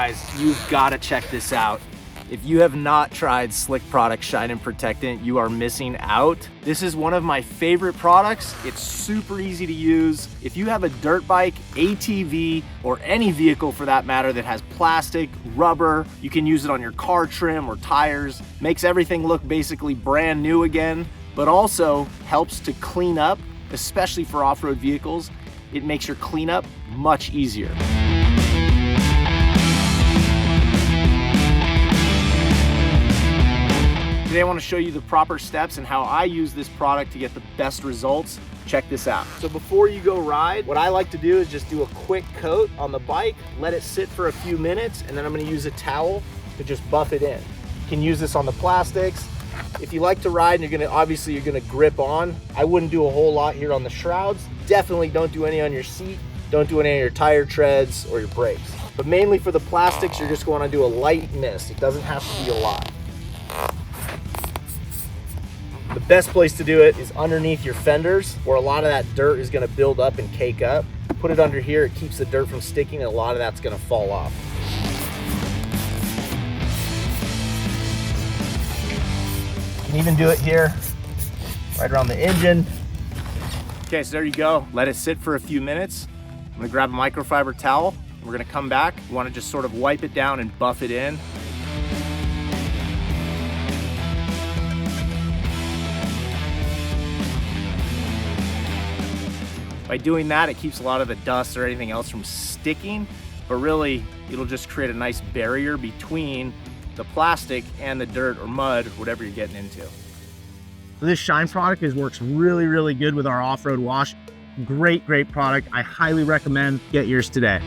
guys, you've got to check this out. If you have not tried Slick Products Shine Protectant, you are missing out. This is one of my favorite products. It's super easy to use. If you have a dirt bike, ATV, or any vehicle for that matter that has plastic, rubber, you can use it on your car trim or tires. Makes everything look basically brand new again, but also helps to clean up, especially for off-road vehicles. It makes your cleanup much easier. Today I want to show you the proper steps and how I use this product to get the best results. Check this out. So before you go ride, what I like to do is just do a quick coat on the bike, let it sit for a few minutes, and then I'm going to use a towel to just buff it in. You can use this on the plastics. If you like to ride and you're gonna grip on, I wouldn't do a whole lot here on the shrouds. Definitely don't do any on your seat. Don't do any on your tire treads or your brakes. But mainly for the plastics, you're just going to do a light mist. It doesn't have to be a lot. The best place to do it is underneath your fenders, where a lot of that dirt is going to build up and cake up. Put it under here, it keeps the dirt from sticking, and a lot of that's going to fall off. You can even do it here, right around the engine. Okay, so there you go. Let it sit for a few minutes. I'm going to grab a microfiber towel. We're going to come back. You want to just sort of wipe it down and buff it in. By doing that, it keeps a lot of the dust or anything else from sticking, but really it'll just create a nice barrier between the plastic and the dirt or mud, whatever you're getting into. So this Shine product works really, really good with our off-road wash. Great, great product. I highly recommend get yours today.